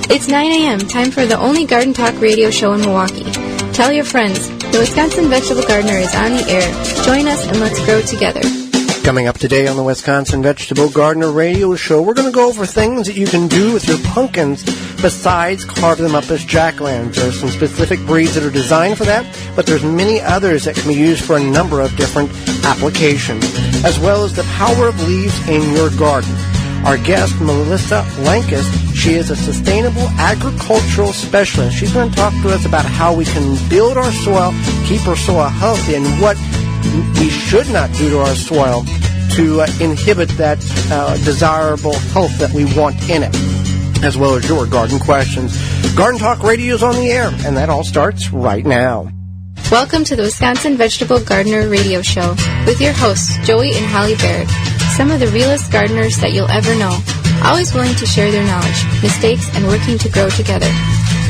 It's 9 a.m., time for the only garden talk radio show in Milwaukee. Tell your friends, the Wisconsin Vegetable Gardener is on the air. Join us and let's grow together. Coming up today on the Wisconsin Vegetable Gardener Radio Show, we're going to go over things that you can do with your pumpkins besides carve them up as jack-o'-lanterns. There are some specific breeds that are designed for that, but there's many others that can be used for a number of different applications, as well as the power of leaves in your garden. Our guest, Marissa Lankes, she is a sustainable agricultural specialist. She's going to talk to us about how we can build our soil, keep our soil healthy, and what we should not do to our soil to inhibit that desirable health that we want in it, as well as your garden questions. Garden Talk Radio is on the air, and that all starts right now. Welcome to the Wisconsin Vegetable Gardener Radio Show with your hosts, Joey and Holly Baird, some of the realest gardeners that you'll ever know, always willing to share their knowledge, mistakes, and working to grow together.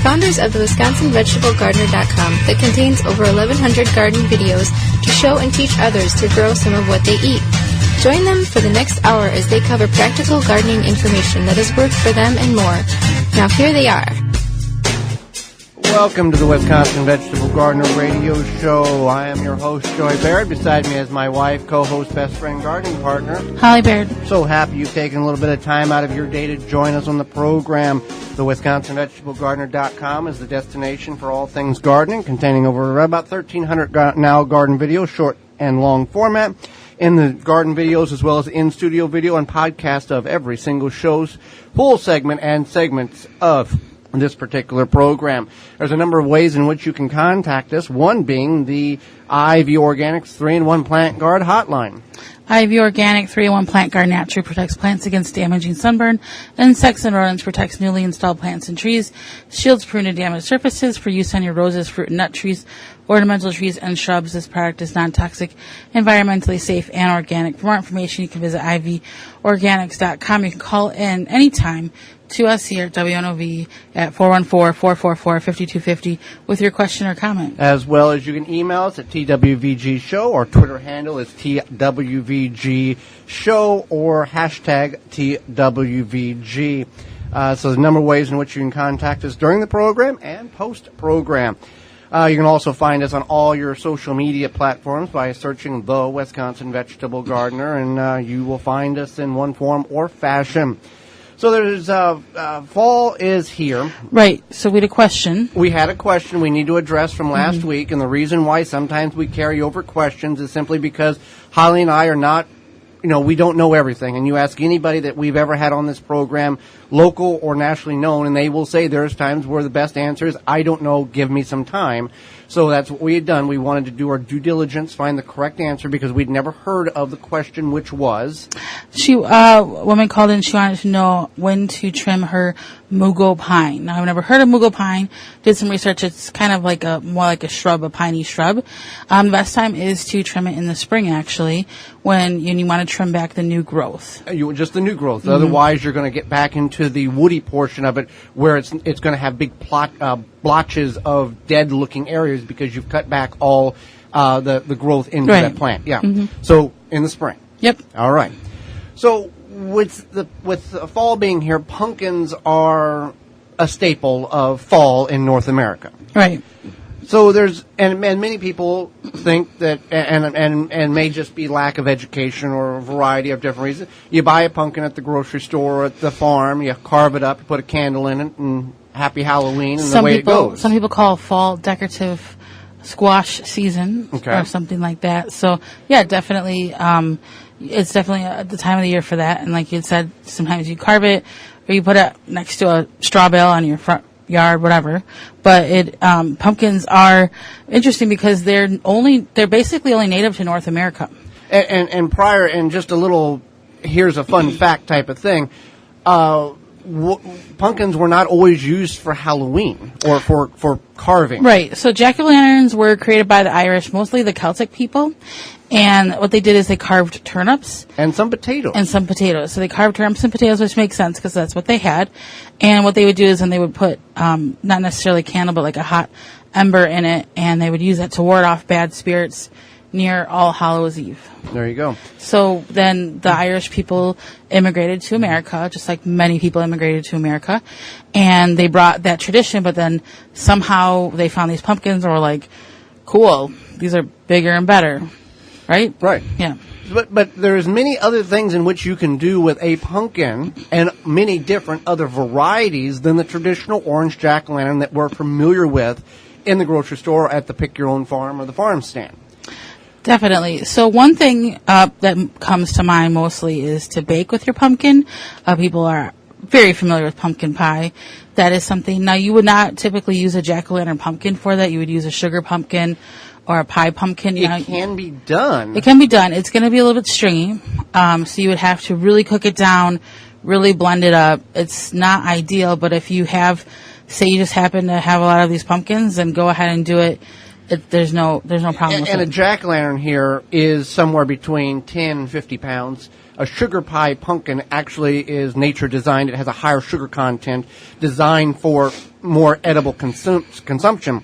Founders of the WisconsinVegetableGardener.com that contains over 1,100 garden videos to show and teach others to grow some of what they eat. Join them for the next hour as they cover practical gardening information that has worked for them and more. Now here they are. Welcome to the Wisconsin Vegetable Gardener Radio Show. I am your host, Joey Baird. Beside me is my wife, co-host, best friend, gardening partner, Holly Baird. So happy you've taken a little bit of time out of your day to join us on the program. The WisconsinVegetableGardener.com is the destination for all things gardening, containing over about 1,300 now garden videos, short and long format, in the garden videos as well as in-studio video and podcast of every single show's full segment and segments of this particular program. There's a number of ways in which you can contact us, one being the IV Organics 3-in-1 Plant Guard hotline. IV Organic 3-in-1 Plant Guard naturally protects plants against damaging sunburn, insects, and rodents, protects newly installed plants and trees, shields prune and damaged surfaces for use on your roses, fruit and nut trees, ornamental trees, and shrubs. This product is non-toxic, environmentally safe, and organic. For more information, you can visit ivorganics.com. You can call in anytime to us here at WNOV at 414-444-5250 with your question or comment. As well as you can email us at TWVG Show. Our Twitter handle is TWVG Show or hashtag TWVG. So there's a number of ways in which you can contact us during the program and post-program. You can also find us on all your social media platforms by searching the Wisconsin Vegetable Gardener, and you will find us in one form or fashion. So there's fall is here. Right. So we had a question. We had a question we need to address from last week, and the reason why sometimes we carry over questions is simply because Holly and I are not, we don't know everything. And you ask anybody that we've ever had on this program, local or nationally known, and they will say there's times where the best answer is, I don't know, give me some time. So that's what we had done. We wanted to do our due diligence, find the correct answer, because we'd never heard of the question, which was... woman called in, she wanted to know when to trim her mugo pine. Now, I've never heard of mugo pine. Did some research. It's kind of like more like a shrub, a piney shrub. The best time is to trim it in the spring, actually, when you want to trim back the new growth. Just the new growth. Mm-hmm. Otherwise, you're going to get back into the woody portion of it, where it's going to have big blotches of dead-looking areas because you've cut back all the growth into that plant. Yeah. Mm-hmm. So in the spring. Yep. All right. So with the fall being here, pumpkins are a staple of fall in North America. Right. So there's and many people think that and may just be lack of education or a variety of different reasons. You buy a pumpkin at the grocery store or at the farm, you carve it up, you put a candle in it, and happy Halloween, and away it goes. Some people call fall decorative squash season or something like that. So yeah, definitely. It's definitely the time of the year for that. And like you said, sometimes you carve it or you put it next to a straw bale on your front yard, whatever. But pumpkins are interesting because they're basically only native to North America. And prior, and just a little, here's a fun fact type of thing. Pumpkins were not always used for Halloween or for carving. Right. So jack-o'-lanterns were created by the Irish, mostly the Celtic people. And what they did is they carved turnips. And some potatoes. So they carved turnips and potatoes, which makes sense because that's what they had. And what they would do is then they would put, not necessarily a candle, but like a hot ember in it. And they would use that to ward off bad spirits near All Hallows Eve. There you go. So then the Irish people immigrated to America, just like many people immigrated to America, and they brought that tradition, but then somehow they found these pumpkins and were like, cool, these are bigger and better, right? Right. Yeah. But there's many other things in which you can do with a pumpkin and many different other varieties than the traditional orange jack-o'-lantern that we're familiar with in the grocery store or at the pick-your-own-farm or the farm stand. Definitely. So one thing that comes to mind mostly is to bake with your pumpkin. People are very familiar with pumpkin pie. That is something. Now, you would not typically use a jack-o'-lantern pumpkin for that. You would use a sugar pumpkin or a pie pumpkin. It can be done. It can be done. It's going to be a little bit stringy. So you would have to really cook it down, really blend it up. It's not ideal, but if you have, say you just happen to have a lot of these pumpkins, then go ahead and do it. There's no problem with it. And a jack-o'-lantern here is somewhere between 10 and 50 pounds. A sugar pie pumpkin actually is nature designed. It has a higher sugar content, designed for more edible consumption.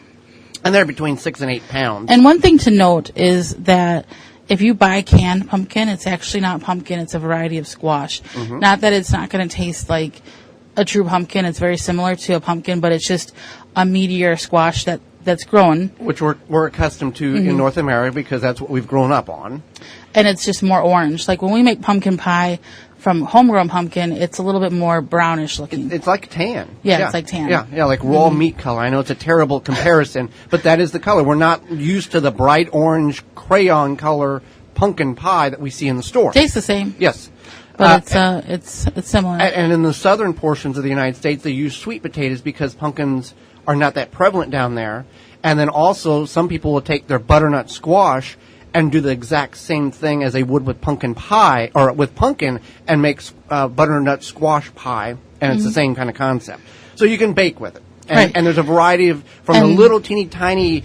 And they're between 6 and 8 pounds. And one thing to note is that if you buy canned pumpkin, it's actually not pumpkin. It's a variety of squash. Mm-hmm. Not that it's not going to taste like a true pumpkin. It's very similar to a pumpkin, but it's just a meatier squash that's grown. Which we're accustomed to in North America because that's what we've grown up on. And it's just more orange. Like when we make pumpkin pie from homegrown pumpkin, it's a little bit more brownish looking. It's like tan. Yeah, it's like tan. Yeah, like raw meat color. I know it's a terrible comparison, but that is the color. We're not used to the bright orange crayon color pumpkin pie that we see in the store. Tastes the same. Yes. But it's similar. And in the southern portions of the United States, they use sweet potatoes because pumpkins are not that prevalent down there. And then also, some people will take their butternut squash and do the exact same thing as they would with pumpkin pie, or with pumpkin, and make butternut squash pie, and it's the same kind of concept. So you can bake with it. And, right. And there's a variety of, from the little teeny tiny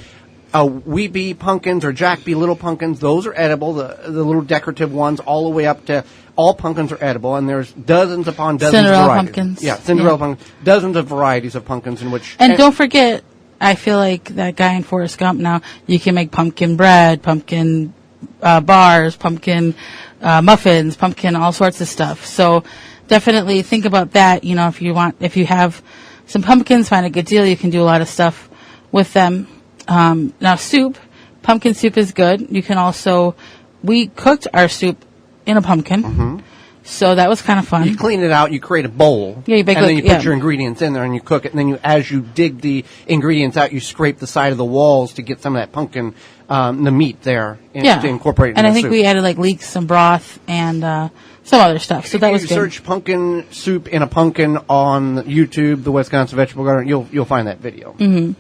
wee bee pumpkins or jack bee little pumpkins, those are edible, the little decorative ones, all the way up to all pumpkins are edible, and there's dozens upon dozens Cinderella of varieties. pumpkins. Yeah, Cinderella pumpkins. Dozens of varieties of pumpkins in which... And don't forget, I feel like that guy in Forrest Gump now, you can make pumpkin bread, pumpkin bars, pumpkin muffins, pumpkin, all sorts of stuff. So definitely think about that. You know, if you have some pumpkins, find a good deal. You can do a lot of stuff with them. Now soup, pumpkin soup is good. You can also, we cooked our soup in a pumpkin. Mm-hmm. So that was kind of fun. You clean it out, you create a bowl, yeah, you bake and then you put your ingredients in there and you cook it. And then as you dig the ingredients out, you scrape the side of the walls to get some of that pumpkin, the meat there, to incorporate it in and the I think soup. we added like leeks, some broth, and some other stuff. So that was good. If you search pumpkin soup in a pumpkin on YouTube, the Wisconsin Vegetable Garden, you'll find that video. Mm-hmm.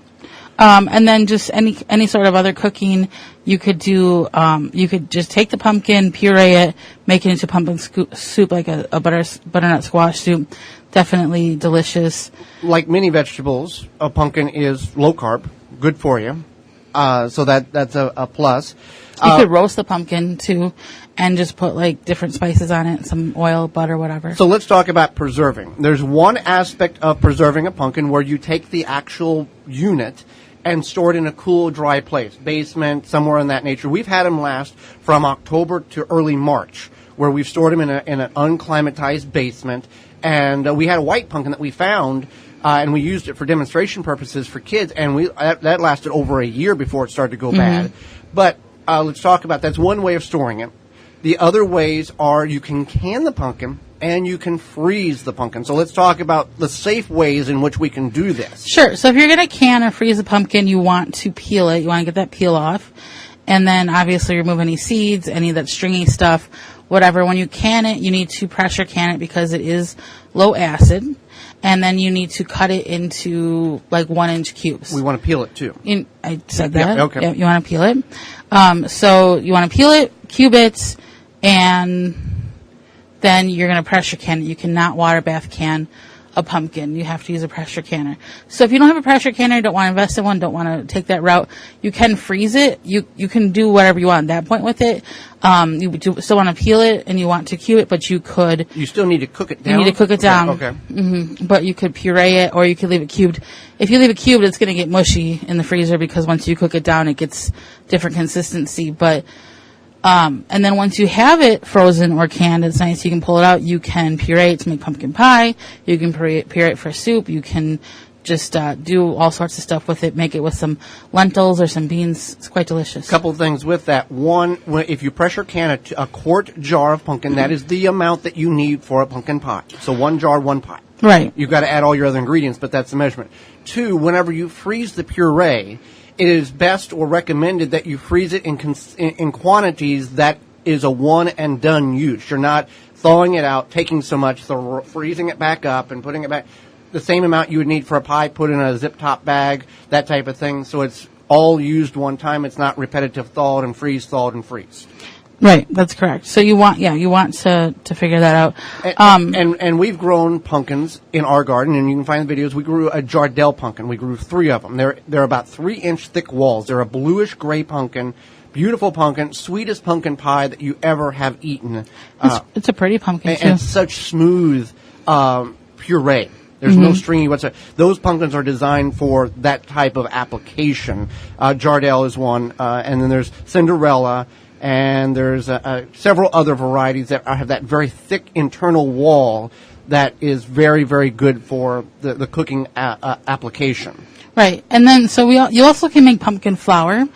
And then just any sort of other cooking you could do. You could just take the pumpkin, puree it, make it into pumpkin soup, like a butternut squash soup. Definitely delicious. Like many vegetables, a pumpkin is low carb, good for you. So that's a plus. You could roast the pumpkin too, and just put like different spices on it, some oil, butter, whatever. So let's talk about preserving. There's one aspect of preserving a pumpkin where you take the actual unit and store it in a cool, dry place, basement, somewhere in that nature. We've had them last from October to early March, where we've stored them in an unclimatized basement. And we had a white pumpkin that we found, and we used it for demonstration purposes for kids, and that lasted over a year before it started to go bad. But let's talk about that's one way of storing it. The other ways are you can can the pumpkin and you can freeze the pumpkin. So let's talk about the safe ways in which we can do this. Sure. So if you're going to can or freeze a pumpkin, you want to peel it. You want to get that peel off. And then obviously remove any seeds, any of that stringy stuff, whatever. When you can it, you need to pressure can it because it is low acid. And then you need to cut it into like 1-inch cubes. We want to peel it too. I said that. Yeah, okay. Yeah, you want to peel it. So you want to peel it, cube it, and then you're going to pressure can it. You cannot water bath can a pumpkin, you have to use a pressure canner. So if you don't have a pressure canner, don't want to invest in one, don't want to take that route, you can freeze it. You can do whatever you want at that point with it. You still want to peel it and you want to cube it, but you could. You still need to cook it down? You need to cook it down. Okay. Mm-hmm. But you could puree it or you could leave it cubed. If you leave it cubed, it's going to get mushy in the freezer because once you cook it down, it gets different consistency. But and then once you have it frozen or canned, it's nice. You can pull it out. You can puree it to make pumpkin pie. You can puree it for soup. You can just do all sorts of stuff with it. Make it with some lentils or some beans. It's quite delicious. Couple of things with that. One, if you pressure can a quart jar of pumpkin, that is the amount that you need for a pumpkin pie. So 1 jar, 1 pie. Right. You've got to add all your other ingredients, but that's the measurement. 2, whenever you freeze the puree, it is best or recommended that you freeze it in quantities that is a one and done use. You're not thawing it out, taking so much, freezing it back up and putting it back. The same amount you would need for a pie, put in a zip top bag, that type of thing. So it's all used one time. It's not repetitive thawed and freeze. Right, that's correct. So you want to figure that out. And we've grown pumpkins in our garden, and you can find the videos. We grew a Jardel pumpkin. We grew 3 of them. They're about 3-inch thick walls. They're a bluish gray pumpkin, beautiful pumpkin, sweetest pumpkin pie that you ever have eaten. It's a pretty pumpkin too. And such smooth puree. There's no stringy whatsoever. Those pumpkins are designed for that type of application. Jardel is one, and then there's Cinderella. And there's several other varieties that have that very thick internal wall that is very, very good for the cooking application. Right, and then so you also can make pumpkin flour.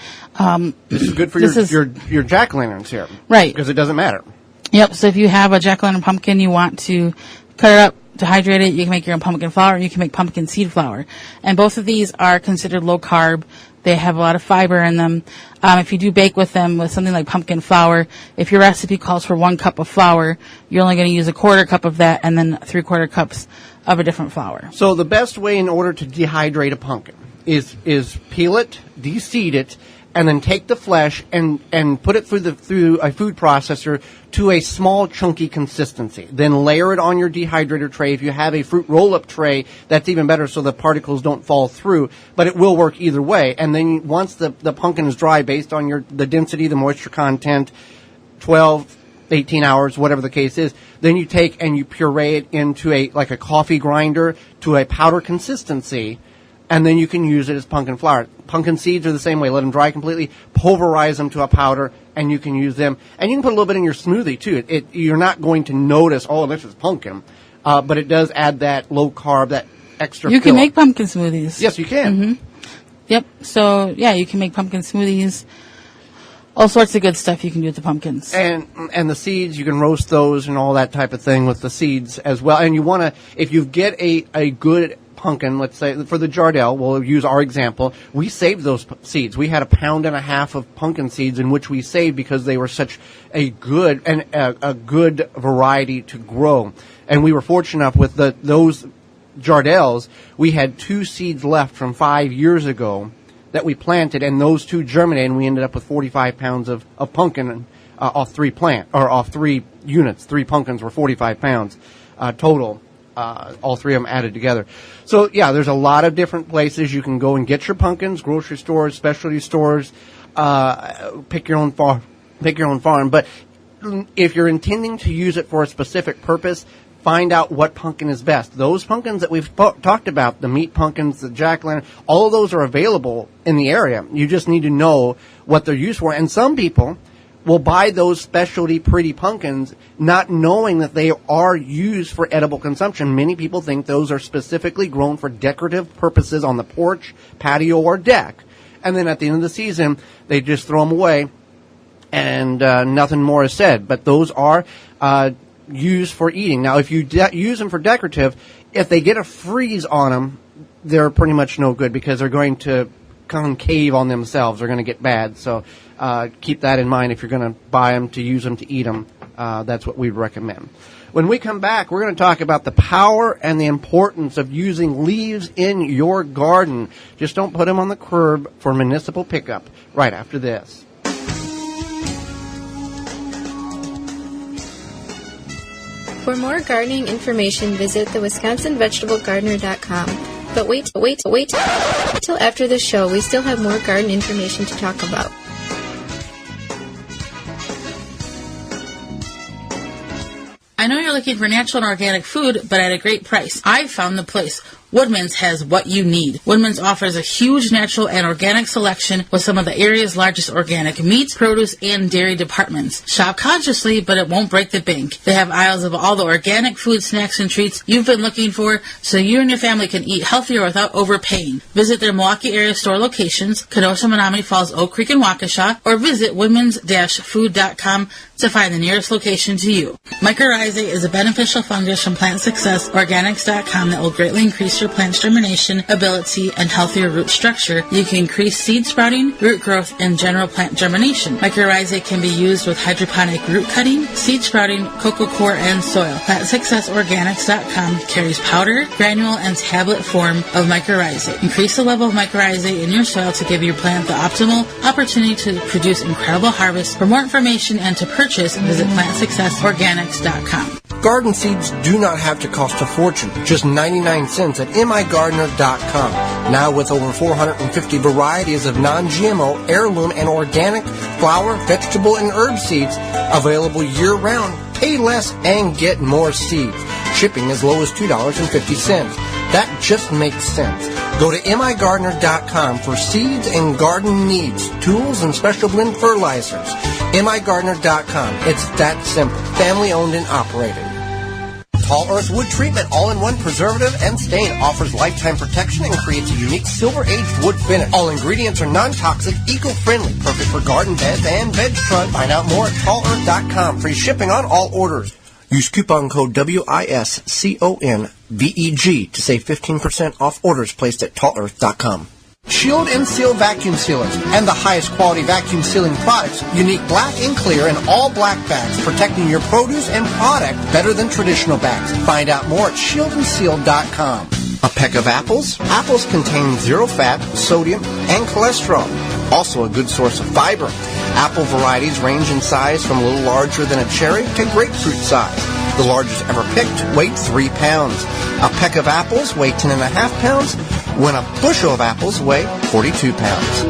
This is good for your jack-o'-lanterns here, right? Because it doesn't matter. Yep. So if you have a jack-o'-lantern pumpkin, you want to cut it up, dehydrate it. You can make your own pumpkin flour, and you can make pumpkin seed flour. And both of these are considered low carb. They have a lot of fiber in them. If you do bake with them with something like pumpkin flour, if your recipe calls for 1 cup of flour, you're only going to use a 1/4 cup of that and then 3/4 cups of a different flour. So the best way in order to dehydrate a pumpkin is peel it, de-seed it, and then take the flesh and put it through a food processor to a small chunky consistency. Then layer it on your dehydrator tray. If you have a fruit roll-up tray, that's even better so the particles don't fall through, but it will work either way. And then once the pumpkin is dry based on the density, the moisture content, 12, 18 hours, whatever the case is, then you take and you puree it into a coffee grinder to a powder consistency. And then you can use it as pumpkin flour. Pumpkin seeds are the same way. Let them dry completely, pulverize them to a powder, and you can use them. And you can put a little bit in your smoothie, too. You're not going to notice, oh, this is pumpkin. But it does add that low carb, that extra You can make pumpkin smoothies. Yes, you can. Mm-hmm. Yep. So, yeah, you can make pumpkin smoothies. All sorts of good stuff you can do with the pumpkins. And the seeds, you can roast those and all that type of thing with the seeds as well. And you want to, if you get a good pumpkin, let's say for the Jardel, we'll use our example. We saved those seeds. We had 1.5 pounds of pumpkin seeds in which we saved because they were such a good and a good variety to grow. And we were fortunate enough with those Jardels. We had 2 seeds left from 5 years ago that we planted, and those 2 germinated, and we ended up with 45 pounds of pumpkin off 3 units. 3 pumpkins were 45 pounds total. All 3 of them added together. So, yeah, there's a lot of different places you can go and get your pumpkins, grocery stores, specialty stores, pick your own farm. But if you're intending to use it for a specific purpose, find out what pumpkin is best. Those pumpkins that we've talked about, the meat pumpkins, the jack-o'-lantern, all of those are available in the area. You just need to know what they're used for. And some people will buy those specialty pretty pumpkins not knowing that they are used for edible consumption. Many people think those are specifically grown for decorative purposes on the porch, patio, or deck. And then at the end of the season, they just throw them away and nothing more is said. But those are used for eating. Now, if you use them for decorative, if they get a freeze on them, they're pretty much no good because they're going to concave on themselves. They're going to get bad. So keep that in mind if you're going to buy them, to use them, to eat them. That's what we'd recommend. When we come back, we're going to talk about the power and the importance of using leaves in your garden. Just don't put them on the curb for municipal pickup. Right after this. For more gardening information, visit the WisconsinVegetableGardener.com. But wait till after the show. We still have more garden information to talk about. I know you're looking for natural and organic food, but at a great price. I've found the place. Woodman's has what you need. Woodman's offers a huge natural and organic selection with some of the area's largest organic meats, produce, and dairy departments. Shop consciously, but it won't break the bank. They have aisles of all the organic food, snacks, and treats you've been looking for, so you and your family can eat healthier without overpaying. Visit their Milwaukee area store locations, Kenosha, Menominee Falls, Oak Creek, and Waukesha, or visit woodmans-food.com to find the nearest location to you. Mycorrhizae is a beneficial fungus from PlantSuccessOrganics.com that will greatly increase your plant's germination ability and healthier root structure. You can increase seed sprouting, root growth, and general plant germination. Mycorrhizae can be used with hydroponic root cutting, seed sprouting, cocoa coir, and soil. PlantSuccessOrganics.com carries powder, granule, and tablet form of mycorrhizae. Increase the level of mycorrhizae in your soil to give your plant the optimal opportunity to produce incredible harvests. For more information and to purchase, visit PlantSuccessOrganics.com. Garden seeds do not have to cost a fortune, just 99 cents at migardener.com. Now with over 450 varieties of non-GMO, heirloom, and organic flower, vegetable, and herb seeds available year-round. Pay less and get more seeds. Shipping as low as $2.50. That just makes sense. Go to migardener.com for seeds and garden needs, tools, and special blend fertilizers. migardener.com. It's that simple. Family owned and operated. Tall Earth Wood Treatment all-in-one preservative and stain offers lifetime protection and creates a unique silver-aged wood finish. All ingredients are non-toxic, eco-friendly, perfect for garden beds and veg trucks. Find out more at tallearth.com. Free shipping on all orders. Use coupon code WISCONVEG to save 15% off orders placed at tallearth.com. Shield and Seal vacuum sealers and the highest quality vacuum sealing products, unique black and clear and all black bags, protecting your produce and product better than traditional bags. Find out more at shieldandseal.com. A peck of apples? Apples contain zero fat, sodium, and cholesterol. Also a good source of fiber. Apple varieties range in size from a little larger than a cherry to grapefruit size. The largest ever picked weighed 3 pounds. A peck of apples weigh 10.5 pounds, when a bushel of apples weigh 42 pounds.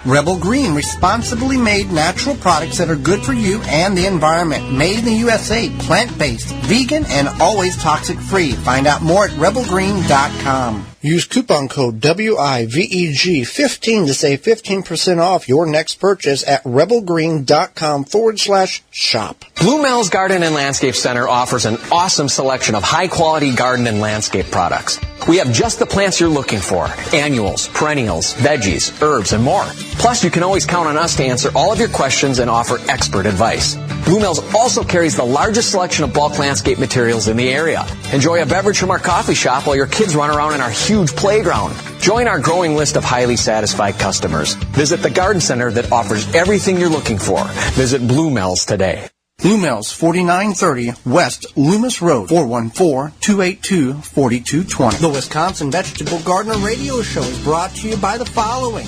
Rebel Green, responsibly made natural products that are good for you and the environment. Made in the USA, plant-based, vegan, and always toxic-free. Find out more at rebelgreen.com. Use coupon code WIVEG15 to save 15% off your next purchase at rebelgreen.com/shop. Blue Mel's Garden and Landscape Center offers an awesome selection of high-quality garden and landscape products. We have just the plants you're looking for: annuals, perennials, veggies, herbs, and more. Plus, you can always count on us to answer all of your questions and offer expert advice. Blue Mel's also carries the largest selection of bulk landscape materials in the area. Enjoy a beverage from our coffee shop while your kids run around in our huge playground. Join our growing list of highly satisfied customers. Visit the garden center that offers everything you're looking for. Visit Blue Mel's today. Blue Mel's, 4930 West Loomis Road, 414-282-4220. The Wisconsin Vegetable Gardener Radio Show is brought to you by the following: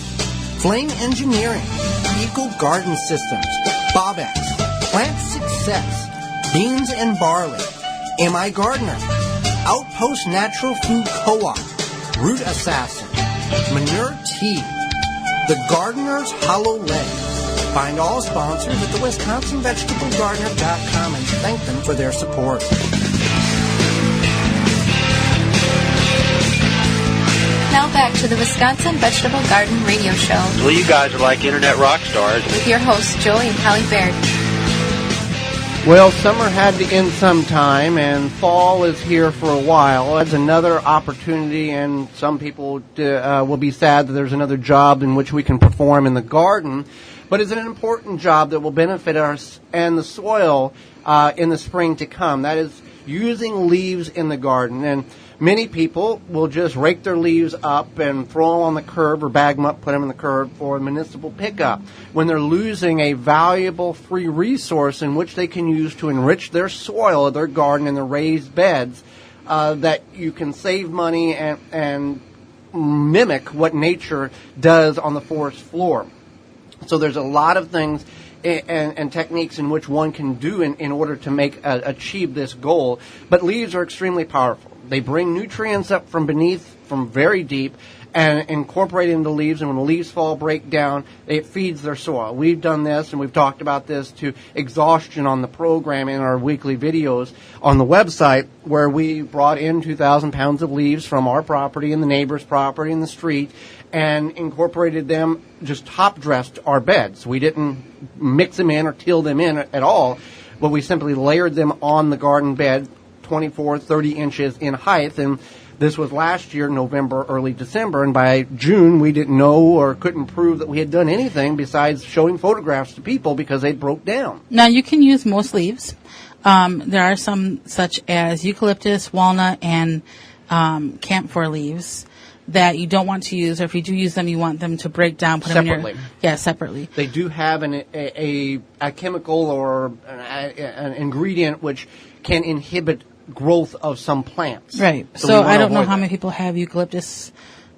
Flame Engineering, Eco Garden Systems, Bobex, Plant Success, Beans and Barley, M.I. Gardener, Outpost Natural Food Co-op, Root Assassin, Manure Tea, The Gardener's Hollow Legs. Find all sponsors at the WisconsinVegetableGardener.com and thank them for their support. Now back to the Wisconsin Vegetable Garden Radio Show Well, you guys are like internet rock stars. with your hosts, Joey and Hallie Baird. Well, summer had to end sometime, and fall is here for a while. It's another opportunity, and some people will be sad that there's another job in which we can perform in the garden. But it's an important job that will benefit us and the soil in the spring to come. That is using leaves in the garden. And many people will just rake their leaves up and throw them on the curb or bag them up, put them in the curb for municipal pickup, when they're losing a valuable free resource in which they can use to enrich their soil, their garden, and their raised beds, that you can save money and mimic what nature does on the forest floor. So there's a lot of things and techniques in which one can do in order to achieve this goal. But leaves are extremely powerful. They bring nutrients up from beneath, from very deep, and incorporate into leaves, and when the leaves fall, break down, it feeds their soil. We've done this, and we've talked about this to exhaustion on the program in our weekly videos on the website, where we brought in 2,000 pounds of leaves from our property and the neighbor's property in the street, and incorporated them, just top-dressed our beds. We didn't mix them in or till them in at all, but we simply layered them on the garden bed, 24, 30 inches in height, and this was last year, November, early December, and by June, we didn't know or couldn't prove that we had done anything besides showing photographs to people because they broke down. Now, you can use most leaves. There are some such as eucalyptus, walnut, and camphor leaves that you don't want to use, or if you do use them, you want them to break down. Put Separately. them in your, separately. They do have a chemical or an ingredient which can inhibit growth of some plants. Right. So I don't know how many people have eucalyptus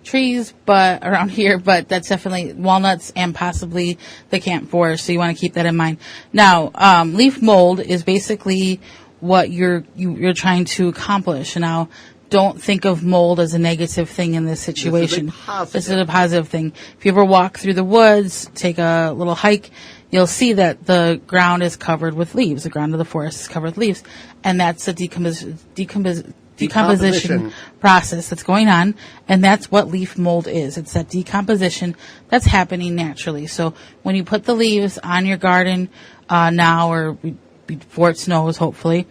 trees but around here, but that's definitely walnuts and possibly the camphor, so you want to keep that in mind. Now, leaf mold is basically what you're trying to accomplish. Now, don't think of mold as a negative thing in this situation. This is a positive thing. If you ever walk through the woods, take a little hike, you'll see that the ground is covered with leaves. The ground of the forest is covered with leaves. And that's a decomposition process that's going on. And that's what leaf mold is. It's that decomposition that's happening naturally. So when you put the leaves on your garden now or before it snows, hopefully,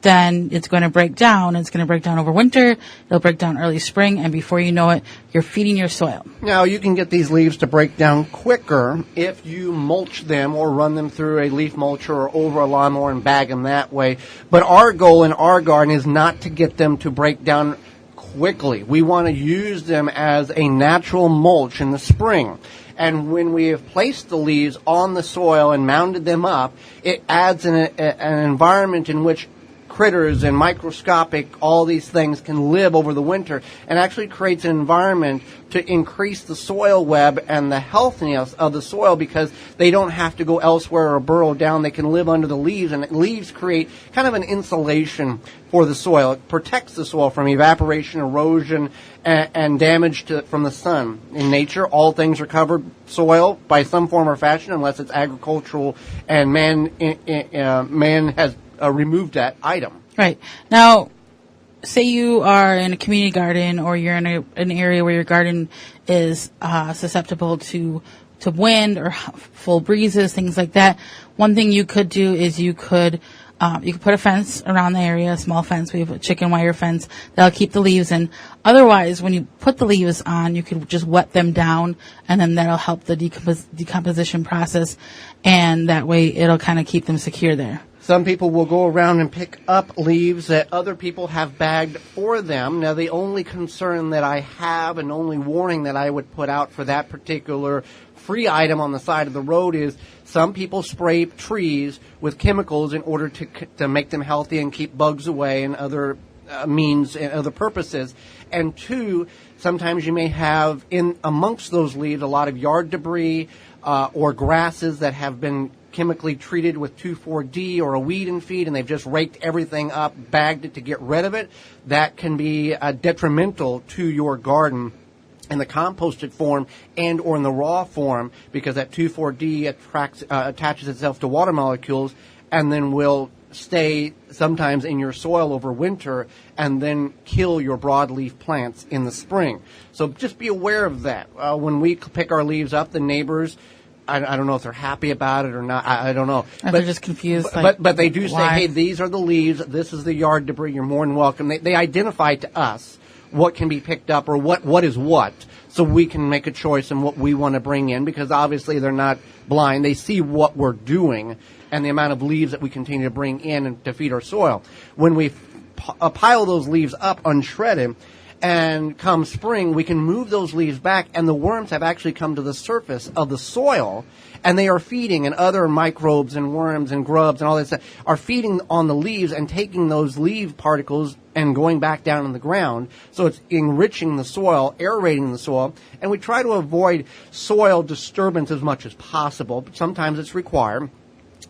then it's going to break down. It's going to break down over winter. It'll break down early spring, and before you know it, you're feeding your soil. Now, you can get these leaves to break down quicker if you mulch them or run them through a leaf mulcher or over a lawnmower and bag them that way. But our goal in our garden is not to get them to break down quickly. We want to use them as a natural mulch in the spring. And when we have placed the leaves on the soil and mounded them up, it adds an environment in which critters and microscopic, all these things can live over the winter, and actually creates an environment to increase the soil web and the healthiness of the soil, because they don't have to go elsewhere or burrow down. They can live under the leaves, and leaves create kind of an insulation for the soil. It protects the soil from evaporation, erosion, and damage from the sun. In nature, all things are covered soil by some form or fashion, unless it's agricultural and man has removed that item. Right. Now, say you are in a community garden, or you're in an area where your garden is susceptible to wind or full breezes, things like that. One thing you could do is you could put a fence around the area, a small fence. We have a chicken wire fence that'll keep the leaves in. Otherwise, when you put the leaves on, you could just wet them down, and then that'll help the decomposition process, and that way it'll kind of keep them secure there. Some people will go around and pick up leaves that other people have bagged for them. Now, the only concern that I have, and only warning that I would put out for that particular free item on the side of the road, is some people spray trees with chemicals in order to make them healthy and keep bugs away and other means and other purposes. And two, sometimes you may have in amongst those leaves a lot of yard debris or grasses that have been chemically treated with 2,4-D or a weed and feed, and they've just raked everything up, bagged it to get rid of it. That can be detrimental to your garden in the composted form and or in the raw form, because that 2,4-D attaches itself to water molecules and then will stay sometimes in your soil over winter and then kill your broadleaf plants in the spring. So just be aware of that. When we pick our leaves up, the neighbors, I don't know if they're happy about it or not. I don't know. But they're just confused. But they do say, why? hey, these are the leaves. This is the yard debris. You're more than welcome. They identify to us what can be picked up or what is what, so we can make a choice in what we want to bring in, because obviously they're not blind. They see what we're doing and the amount of leaves that we continue to bring in and to feed our soil. When we pile those leaves up unshredded, And come spring, we can move those leaves back, and the worms have actually come to the surface of the soil, and they are feeding, and other microbes and worms and grubs and all that stuff are feeding on the leaves and taking those leaf particles and going back down in the ground. So it's enriching the soil, aerating the soil, and we try to avoid soil disturbance as much as possible, but sometimes it's required.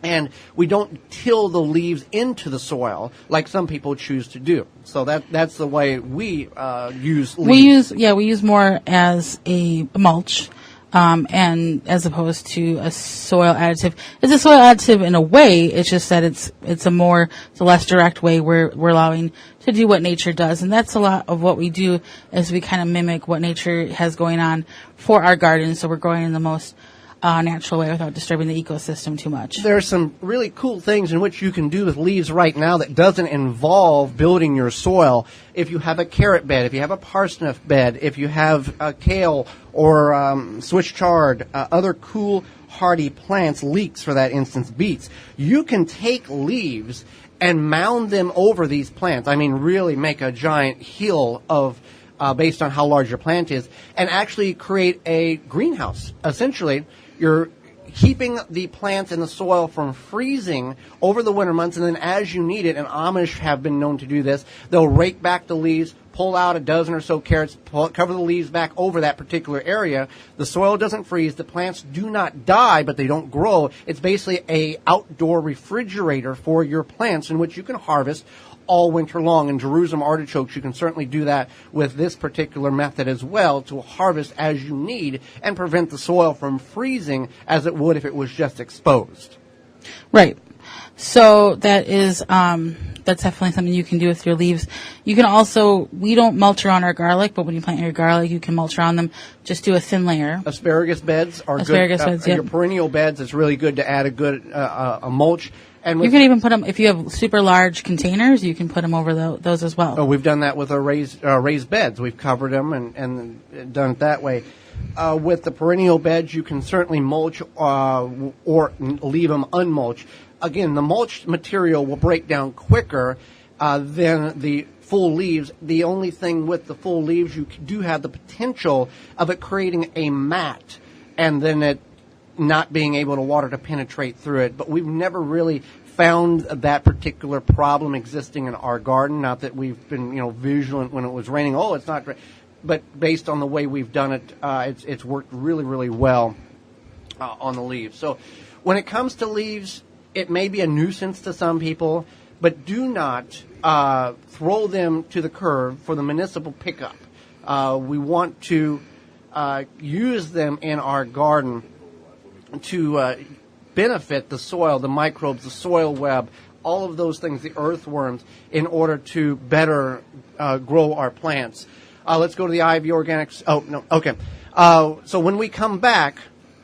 And we don't till the leaves into the soil like some people choose to do. So that's the way we use leaves. We use more as a mulch, and as opposed to a soil additive. It's a soil additive in a way. It's just that it's a less direct way. We're allowing to do what nature does, and that's a lot of what we do. Is we kind of mimic what nature has going on for our garden. So we're growing in the most natural way without disturbing the ecosystem too much. There are some really cool things in which you can do with leaves right now that doesn't involve building your soil. If you have a carrot bed, if you have a parsnip bed, if you have a kale or Swiss chard, other cool hardy plants, leeks for that instance, beets, you can take leaves and mound them over these plants. I mean, really make a giant hill of based on how large your plant is, and actually create a greenhouse. Essentially, you're keeping the plants in the soil from freezing over the winter months, and then as you need it, and Amish have been known to do this, they'll rake back the leaves, pull out a dozen or so carrots, cover the leaves back over that particular area. The soil doesn't freeze. The plants do not die, but they don't grow. It's basically a outdoor refrigerator for your plants in which you can harvest all winter long. And Jerusalem artichokes, you can certainly do that with this particular method as well, to harvest as you need and prevent the soil from freezing as it would if it was just exposed. Right. So that is that's definitely something you can do with your leaves. You can also, we don't mulch around our garlic, but when you plant your garlic, you can mulch around them. Just do a thin layer. Asparagus beds are good. Beds, Your perennial beds, it's really good to add a good a mulch. And you can even put them, if you have super large containers, you can put them over those as well. Oh, we've done that with our raised beds. We've covered them and done it that way. With the perennial beds, you can certainly mulch or leave them unmulched. Again, the mulched material will break down quicker than the full leaves. The only thing with the full leaves, you do have the potential of it creating a mat, and then it not being able to water to penetrate through it. But we've never really found that particular problem existing in our garden. Not that we've been, vigilant when it was raining. Oh, it's not. But based on the way we've done it, it's worked really, really well on the leaves. So when it comes to leaves, it may be a nuisance to some people, but do not throw them to the curb for the municipal pickup. We want to use them in our garden to benefit the soil, the microbes, the soil web, all of those things, the earthworms, in order to better grow our plants. Let's go to the IV Organics. Oh, no, okay. So when we come back,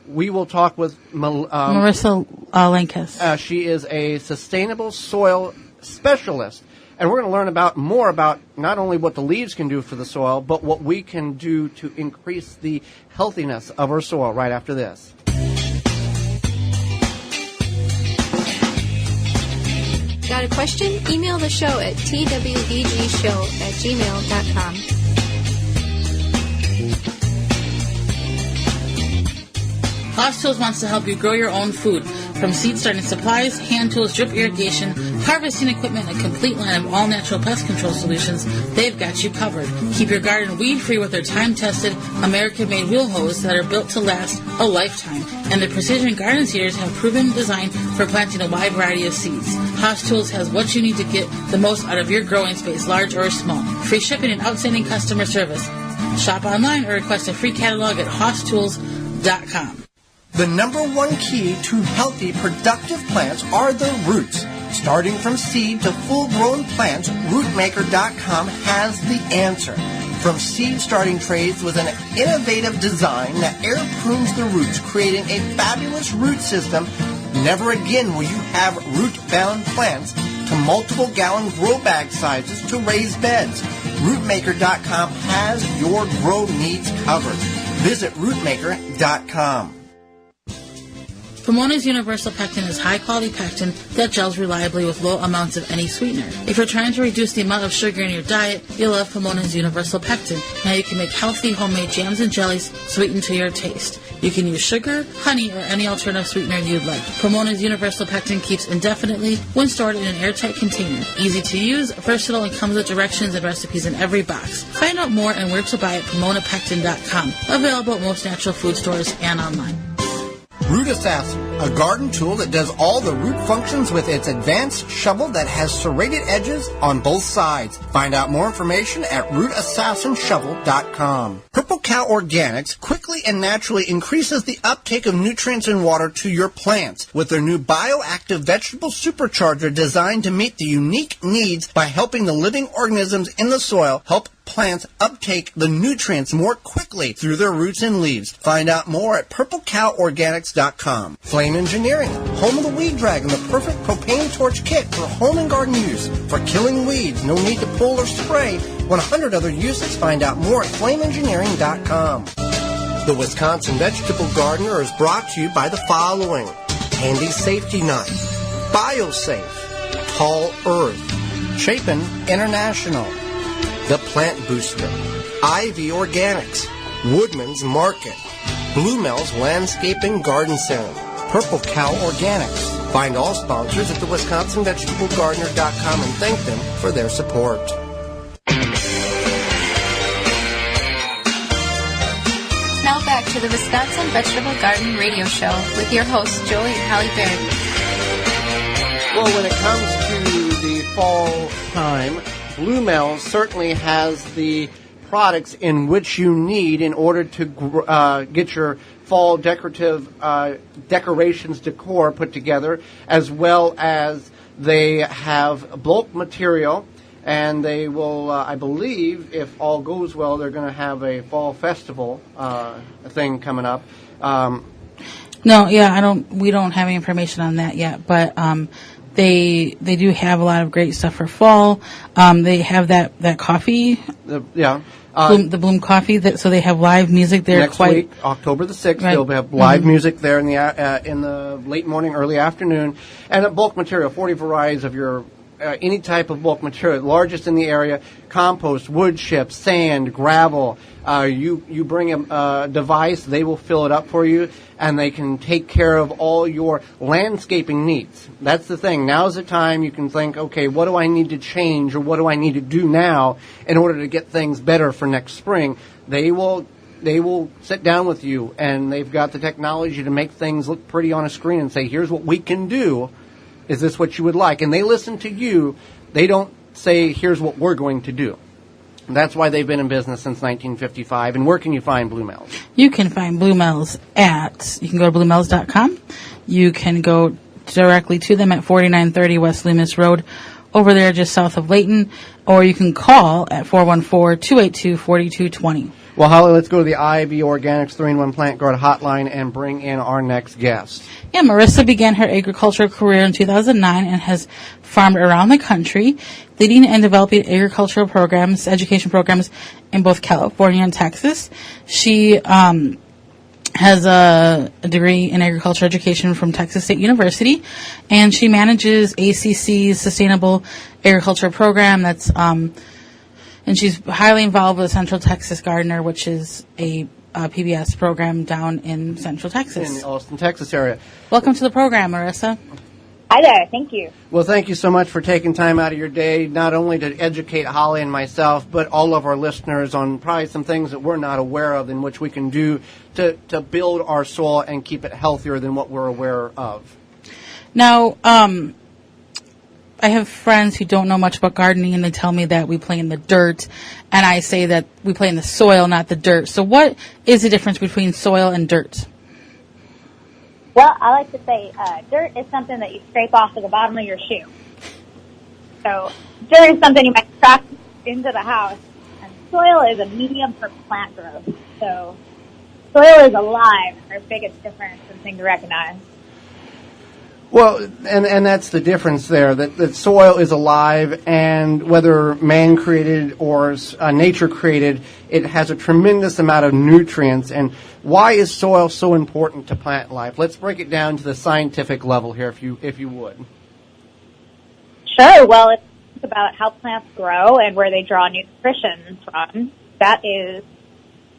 we will talk with Marissa Lankes. She is a sustainable soil specialist, and we're going to learn more about not only what the leaves can do for the soil, but what we can do to increase the healthiness of our soil right after this. Got a question? Email the show at twvgshow@gmail.com. Hoss Tools wants to help you grow your own food. From seed starting supplies, hand tools, drip irrigation, harvesting equipment, and a complete line of all-natural pest control solutions, they've got you covered. Keep your garden weed-free with their time-tested, American-made wheel hose that are built to last a lifetime. And their precision garden seeders have proven design for planting a wide variety of seeds. Hoss Tools has what you need to get the most out of your growing space, large or small. Free shipping and outstanding customer service. Shop online or request a free catalog at HossTools.com. The number one key to healthy, productive plants are the roots. Starting from seed to full-grown plants, RootMaker.com has the answer. From seed starting trays with an innovative design that air prunes the roots, creating a fabulous root system, never again will you have root-bound plants, to multiple gallon grow bag sizes to raised beds. RootMaker.com has your grow needs covered. Visit RootMaker.com. Pomona's Universal Pectin is high-quality pectin that gels reliably with low amounts of any sweetener. If you're trying to reduce the amount of sugar in your diet, you'll love Pomona's Universal Pectin. Now you can make healthy homemade jams and jellies sweetened to your taste. You can use sugar, honey, or any alternative sweetener you'd like. Pomona's Universal Pectin keeps indefinitely when stored in an airtight container. Easy to use, versatile, and comes with directions and recipes in every box. Find out more and where to buy at PomonaPectin.com. Available at most natural food stores and online. Root Assassin, a garden tool that does all the root functions with its advanced shovel that has serrated edges on both sides. Find out more information at rootAssassinShovel.com. Purple Cow Organics quickly and naturally increases the uptake of nutrients and water to your plants with their new bioactive vegetable supercharger designed to meet the unique needs by helping the living organisms in the soil help plants uptake the nutrients more quickly through their roots and leaves. Find out more at purplecoworganics.com. Flame Engineering, home of the Weed Dragon, the perfect propane torch kit for home and garden use. For killing weeds, no need to pull or spray. 100 other uses. Find out more at flameengineering.com. The Wisconsin Vegetable Gardener is brought to you by the following: Handy Safety Knife, BioSafe, Tall Earth, Chapin International, The Plant Booster, Ivy Organics, Woodman's Market, Blue Mel's Landscaping Garden Center, Purple Cow Organics. Find all sponsors at the WisconsinVegetableGardener.com and thank them for their support. Now back to the Wisconsin Vegetable Garden Radio Show with your hosts, Joey and Holly Baird. Well, when it comes to the fall time, Blue Mel certainly has the products in which you need in order to get your fall decorative decorations decor put together, as well as they have bulk material, and they will, I believe, if all goes well, they're going to have a fall festival thing coming up. No, yeah, we don't have any information on that yet, but they do have a lot of great stuff for fall. They have that coffee. The Bloom Coffee. So they have live music there. Next week, October the 6th, right. They'll have live music there in the late morning, early afternoon, and a bulk material, 40 varieties of your any type of bulk material, largest in the area: compost, wood chips, sand, gravel. You bring a device, they will fill it up for you, and they can take care of all your landscaping needs. That's the thing. Now's the time you can think, okay, what do I need to change, or what do I need to do now in order to get things better for next spring? They will sit down with you, and they've got the technology to make things look pretty on a screen and say, here's what we can do. Is this what you would like? And they listen to you. They don't say, here's what we're going to do. And that's why they've been in business since 1955. And where can you find Blue Mel's? You can find Blue Mel's you can go to bluemel's.com. You can go directly to them at 4930 West Loomis Road, over there just south of Layton. Or you can call at 414-282-4220. Well, Holly, let's go to the Ivy Organics 3-in-1 Plant Guard hotline and bring in our next guest. Yeah, Marissa began her agricultural career in 2009 and has farmed around the country, leading and developing agricultural programs, education programs in both California and Texas. She has a degree in agriculture education from Texas State University, and she manages ACC's Sustainable Agriculture Program. That's and she's highly involved with Central Texas Gardener, which is a PBS program down in Central Texas. In the Austin, Texas area. Welcome to the program, Marissa. Hi there. Thank you. Well, thank you so much for taking time out of your day, not only to educate Holly and myself, but all of our listeners on probably some things that we're not aware of in which we can do to build our soil and keep it healthier than what we're aware of. Now, I have friends who don't know much about gardening, and they tell me that we play in the dirt, and I say that we play in the soil, not the dirt. So what is the difference between soil and dirt? Well, I like to say dirt is something that you scrape off of the bottom of your shoe. So dirt is something you might track into the house, and soil is a medium for plant growth. So soil is alive, our biggest difference and thing to recognize. Well, and that's the difference there, that soil is alive, and whether man-created or nature-created, it has a tremendous amount of nutrients. And why is soil so important to plant life? Let's break it down to the scientific level here, if you would. Sure. Well, if you think about how plants grow and where they draw nutrition from, that is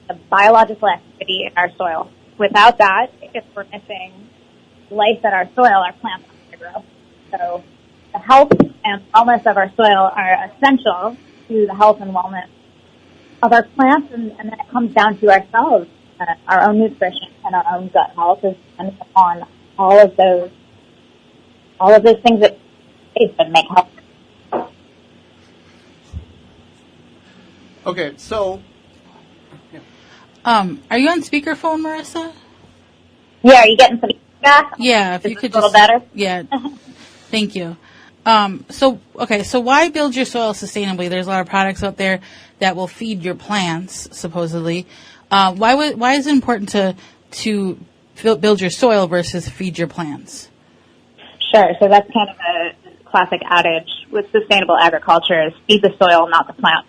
the biological activity in our soil. Without that, if we're missing life in our soil, our plants aren't going to grow. So the health and wellness of our soil are essential to the health and wellness of our plants, and then it comes down to ourselves. Our own nutrition and our own gut health is dependent upon all of those things that make health. Okay, so are you on speakerphone, Marissa? Yeah, are you getting some feedback? Yeah, if you could a little just, better. Yeah, thank you. So why build your soil sustainably? There's a lot of products out there that will feed your plants, supposedly. Why is it important to build your soil versus feed your plants? Sure. So that's kind of a classic adage with sustainable agriculture: is feed the soil, not the plant.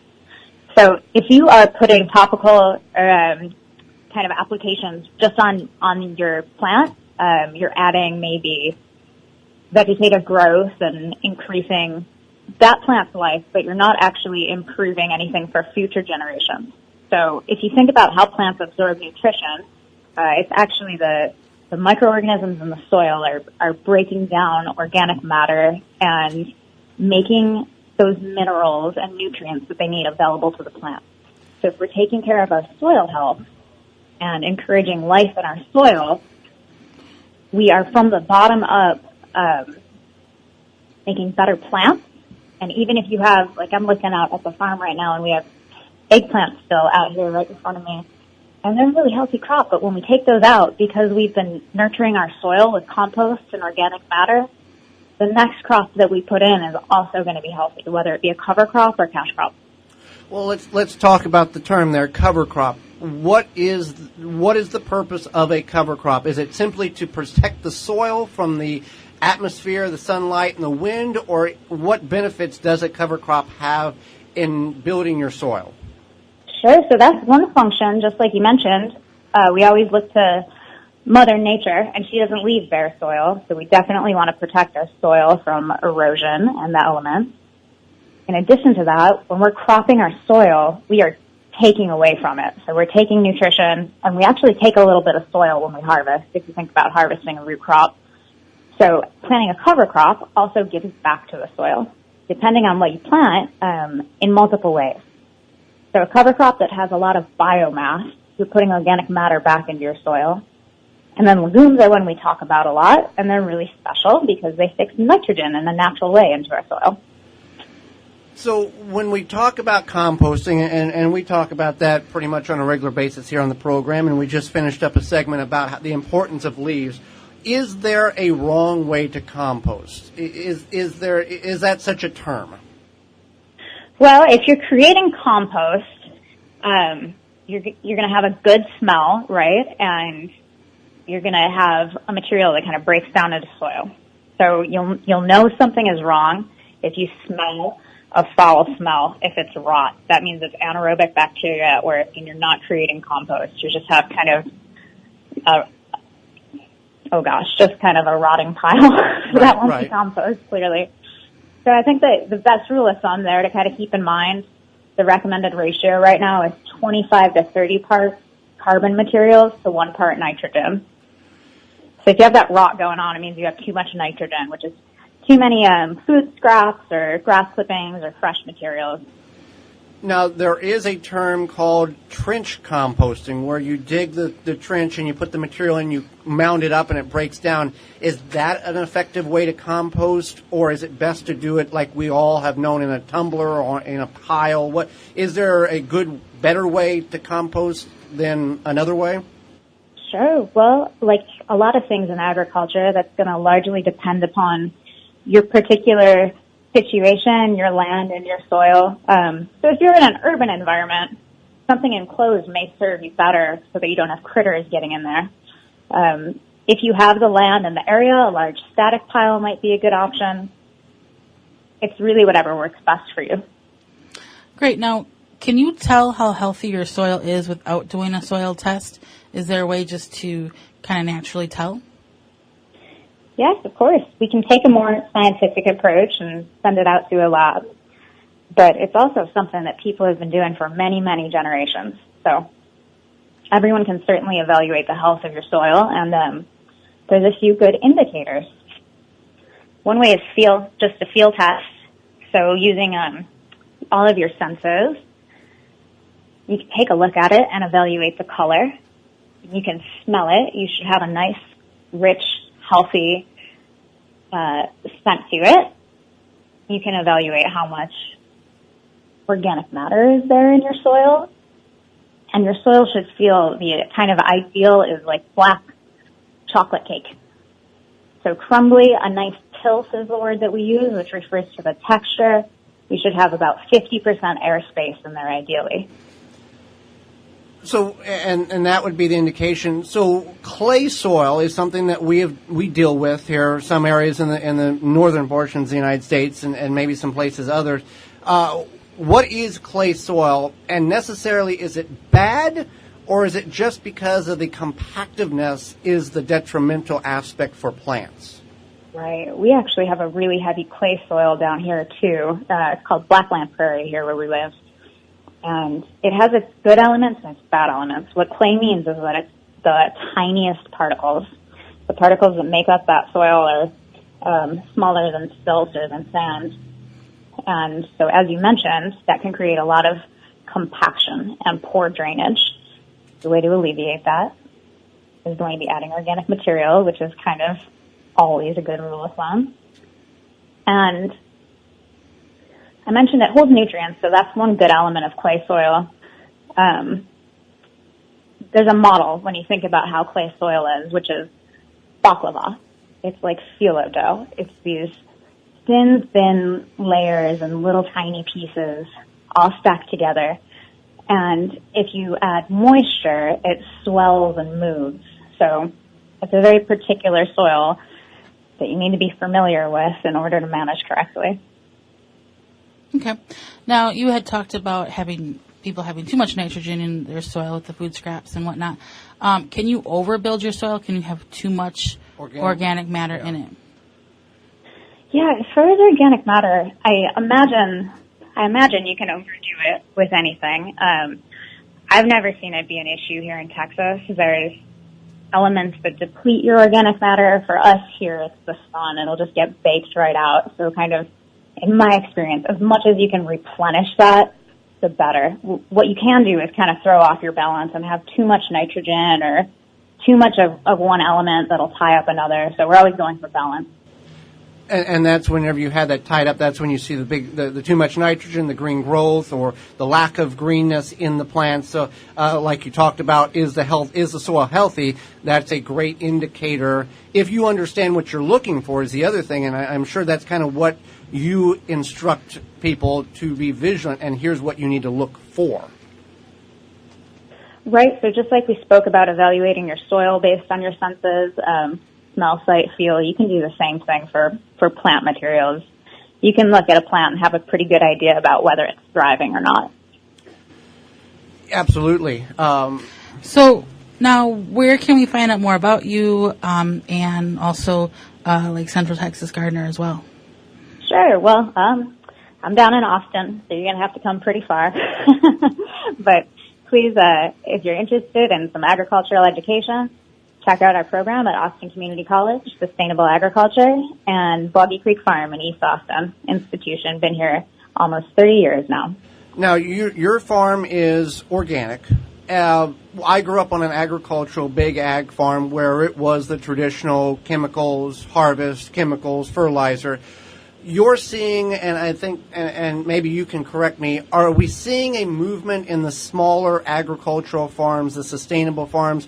So if you are putting topical kind of applications just on your plant, you're adding maybe vegetative growth and increasing that plant's life, but you're not actually improving anything for future generations. So if you think about how plants absorb nutrition, it's actually the microorganisms in the soil are breaking down organic matter and making those minerals and nutrients that they need available to the plant. So if we're taking care of our soil health and encouraging life in our soil, we are from the bottom up making better plants. And even if you have, like I'm looking out at the farm right now and we have eggplants still out here right in front of me, and they're a really healthy crop, but when we take those out, because we've been nurturing our soil with compost and organic matter, the next crop that we put in is also going to be healthy, whether it be a cover crop or cash crop. Well, let's talk about the term there, cover crop. What is the purpose of a cover crop? Is it simply to protect the soil from the atmosphere, the sunlight, and the wind, or what benefits does a cover crop have in building your soil? Sure. So that's one function, just like you mentioned. We always look to Mother Nature, and she doesn't leave bare soil, so we definitely want to protect our soil from erosion and the elements. In addition to that, when we're cropping our soil, we are taking away from it. So we're taking nutrition, and we actually take a little bit of soil when we harvest, if you think about harvesting a root crop. So planting a cover crop also gives back to the soil, depending on what you plant, in multiple ways. So a cover crop that has a lot of biomass, you're putting organic matter back into your soil. And then legumes are one we talk about a lot, and they're really special because they fix nitrogen in a natural way into our soil. So when we talk about composting, and we talk about that pretty much on a regular basis here on the program, and we just finished up a segment about the importance of leaves, is there a wrong way to compost? Is that such a term? Well, if you're creating compost, you're going to have a good smell, right? And you're going to have a material that kind of breaks down into soil. So you'll know something is wrong if you smell a foul smell. If it's rot, that means it's anaerobic bacteria, or if you're not creating compost, you just have kind of just kind of a rotting pile. That won't be compost, clearly. So I think that the best rule of thumb there to kind of keep in mind, the recommended ratio right now is 25 to 30 parts carbon materials to 1 part nitrogen. So if you have that rot going on, it means you have too much nitrogen, which is too many food scraps or grass clippings or fresh materials. Now, there is a term called trench composting, where you dig the trench and you put the material in, you mound it up, and it breaks down. Is that an effective way to compost, or is it best to do it like we all have known, in a tumbler or in a pile? What is there a better way to compost than another way? Sure. Well, like a lot of things in agriculture, that's going to largely depend upon your particular situation, your land, and your soil. So if you're in an urban environment, something enclosed may serve you better so that you don't have critters getting in there. if you have the land and the area, a large static pile might be a good option. It's really whatever works best for you. Great. Now, can you tell how healthy your soil is without doing a soil test? Is there a way just to kind of naturally tell? Yes, of course. We can take a more scientific approach and send it out to a lab. But it's also something that people have been doing for many, many generations. So everyone can certainly evaluate the health of your soil, and there's a few good indicators. One way is just a feel test. So using all of your senses, you can take a look at it and evaluate the color. You can smell it. You should have a nice, rich, healthy scent to it. You can evaluate how much organic matter is there in your soil. And your soil should feel, the kind of ideal is like black chocolate cake. So crumbly, a nice tilth is the word that we use, which refers to the texture. We should have about 50% airspace in there ideally. So, and that would be the indication. So, clay soil is something that we deal with here. Some areas in the northern portions of the United States, and maybe some places others. What is clay soil, and necessarily is it bad, or is it just because of the compactiveness is the detrimental aspect for plants? Right. We actually have a really heavy clay soil down here too. It's called Blackland Prairie here where we live. And it has its good elements and its bad elements. What clay means is that it's the tiniest particles. The particles that make up that soil are smaller than silt or than sand. And so, as you mentioned, that can create a lot of compaction and poor drainage. The way to alleviate that is going to be adding organic material, which is kind of always a good rule of thumb. And I mentioned it holds nutrients, so that's one good element of clay soil. There's a model when you think about how clay soil is, which is baklava. It's like phyllo dough. It's these thin layers and little tiny pieces all stacked together. And if you add moisture, it swells and moves. So it's a very particular soil that you need to be familiar with in order to manage correctly. Okay. Now, you had talked about people having too much nitrogen in their soil with the food scraps and whatnot. Can you overbuild your soil? Can you have too much organic matter in it? Yeah, as far as organic matter, I imagine you can overdo it with anything. I've never seen it be an issue here in Texas. There's elements that deplete your organic matter. For us here, it's the sun. It'll just get baked right out. So kind of, in my experience, as much as you can replenish that, the better. What you can do is kind of throw off your balance and have too much nitrogen or too much of one element that'll tie up another. So we're always going for balance. And that's whenever you have that tied up, that's when you see the too much nitrogen, the green growth, or the lack of greenness in the plants. So, like you talked about, is the soil healthy? That's a great indicator. If you understand what you're looking for is the other thing, and I'm sure that's kind of what you instruct people to be vigilant, and here's what you need to look for. Right, so just like we spoke about evaluating your soil based on your senses, smell, sight, feel, you can do the same thing for plant materials. You can look at a plant and have a pretty good idea about whether it's thriving or not. Absolutely. So now, where can we find out more about you and also like Central Texas Gardener as well? Sure. Well, I'm down in Austin, so you're going to have to come pretty far. But please, if you're interested in some agricultural education, check out our program at Austin Community College, Sustainable Agriculture, and Boggy Creek Farm in East Austin Institution. Been here almost 30 years now. Now, your farm is organic. I grew up on an agricultural big ag farm where it was the traditional chemicals, harvest, chemicals, fertilizer. You're seeing, and I think, and maybe you can correct me, are we seeing a movement in the smaller agricultural farms, the sustainable farms,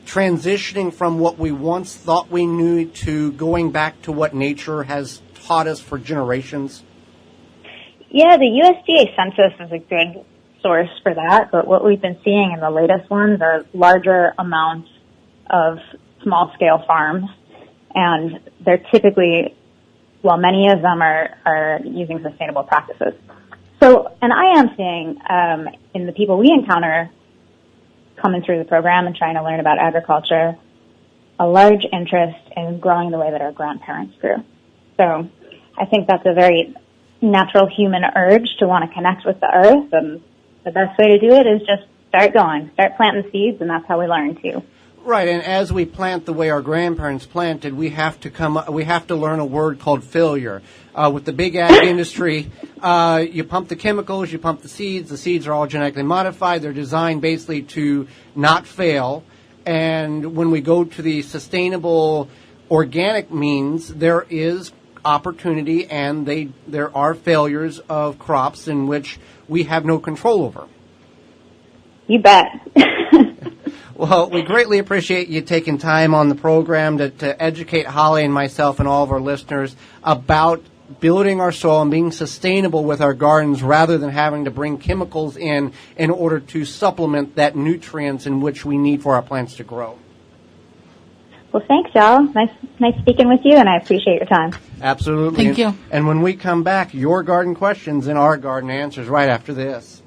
transitioning from what we once thought we knew to going back to what nature has taught us for generations? Yeah, the USDA census is a good source for that, but what we've been seeing in the latest ones are larger amounts of small-scale farms, and they're typically, well, many of them are using sustainable practices. So, and I am seeing in the people we encounter coming through the program and trying to learn about agriculture, a large interest in growing the way that our grandparents grew. So I think that's a very natural human urge to want to connect with the earth, and the best way to do it is just start planting seeds, and that's how we learn too. Right, and as we plant the way our grandparents planted, we have to learn a word called failure. With the big ag industry, you pump the chemicals, you pump the seeds are all genetically modified, they're designed basically to not fail, and when we go to the sustainable organic means, there is opportunity and there are failures of crops in which we have no control over. You bet. Well, we greatly appreciate you taking time on the program to educate Holly and myself and all of our listeners about building our soil and being sustainable with our gardens rather than having to bring chemicals in order to supplement that nutrients in which we need for our plants to grow. Well, thanks, y'all. Nice speaking with you, and I appreciate your time. Absolutely. Thank you. And when we come back, your garden questions and our garden answers right after this.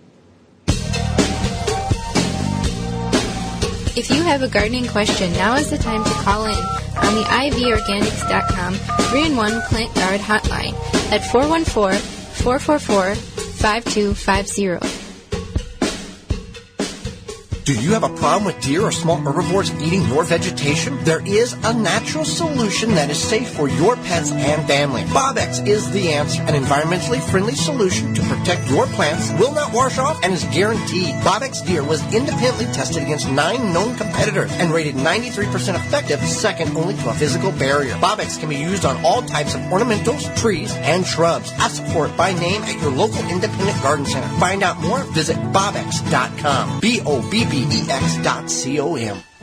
If you have a gardening question, now is the time to call in on the ivorganics.com 3-in-1 Plant Guard hotline at 414-444-5250. Do you have a problem with deer or small herbivores eating your vegetation? There is a natural solution that is safe for your pets and family. Bobex is the answer. An environmentally friendly solution to protect your plants, will not wash off, and is guaranteed. Bobex Deer was independently tested against 9 known competitors and rated 93% effective, second only to a physical barrier. Bobex can be used on all types of ornamentals, trees, and shrubs. Ask for it by name at your local independent garden center. Find out more, visit bobex.com. BOBBEX.com.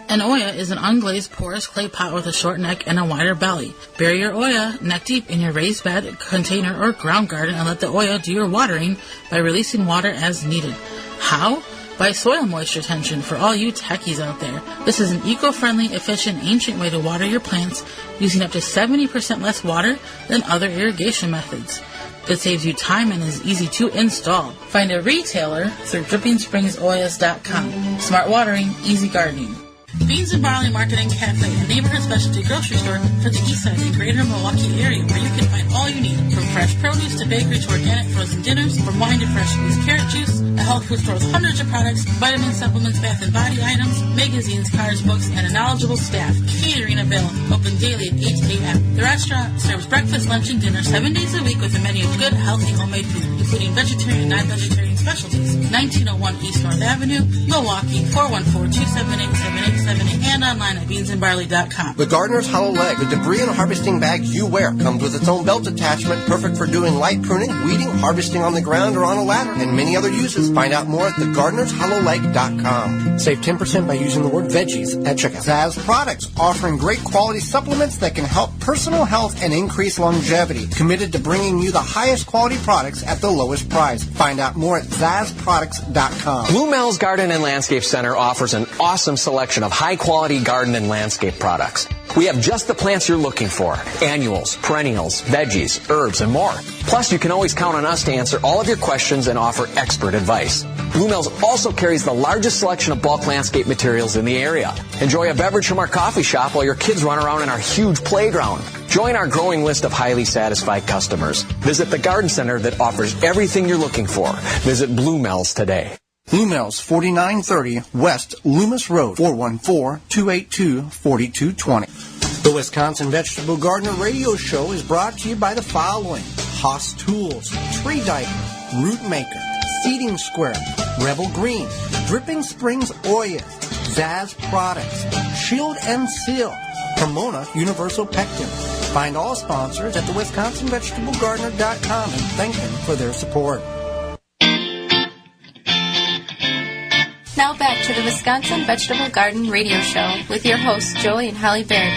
An Oya is an unglazed porous clay pot with a short neck and a wider belly. Bury your Oya neck deep in your raised bed, container, or ground garden and let the Oya do your watering by releasing water as needed. How? By soil moisture tension for all you techies out there. This is an eco-friendly, efficient, ancient way to water your plants using up to 70% less water than other irrigation methods. It saves you time and is easy to install. Find a retailer through DrippingSpringsOyas.com. Smart watering, easy gardening. Beans and Barley Market and Cafe, a neighborhood specialty grocery store for the east side and greater Milwaukee area where you can find all you need. From fresh produce to bakery to organic frozen dinners, from wine to fresh squeezed carrot juice, a health food store with hundreds of products, vitamins, supplements, bath and body items, magazines, cards, books, and a knowledgeable staff. Catering available, open daily at 8 a.m. The restaurant serves breakfast, lunch, and dinner 7 days a week with a menu of good, healthy, homemade food, including vegetarian and non-vegetarian specialties. 1901 East North Avenue, Milwaukee, 414-278-7878, and online at beansandbarley.com. The Gardener's Hollow Leg, the debris and harvesting bag you wear, comes with its own belt attachment, perfect for doing light pruning, weeding, harvesting on the ground or on a ladder, and many other uses. Find out more at thegardenershollowleg.com. Save 10% by using the word veggies at checkout. Zaz Products, offering great quality supplements that can help personal health and increase longevity. Committed to bringing you the highest quality products at the lowest price. Find out more at ZazProducts.com. Blue Mel's Garden and Landscape Center offers an awesome selection of high-quality garden and landscape products. We have just the plants you're looking for: annuals, perennials, veggies, herbs, and more. Plus, you can always count on us to answer all of your questions and offer expert advice. Blue Mel's also carries the largest selection of bulk landscape materials in the area. Enjoy a beverage from our coffee shop while your kids run around in our huge playground. Join our growing list of highly satisfied customers. Visit the garden center that offers everything you're looking for. Visit Blue Mel's today. Blue Mel's, 4930 West Loomis Road, 414-282-4220. The Wisconsin Vegetable Gardener Radio Show is brought to you by the following: Haas Tools, Tree Diker, Root Maker, Seeding Square, Rebel Green, Dripping Springs Oyas, Zaz Products, Shield and Seal, Pomona Universal Pectin. Find all sponsors at thewisconsinvegetablegardener.com and thank them for their support. Now back to the Wisconsin Vegetable Garden Radio Show with your hosts, Joey and Holly Baird.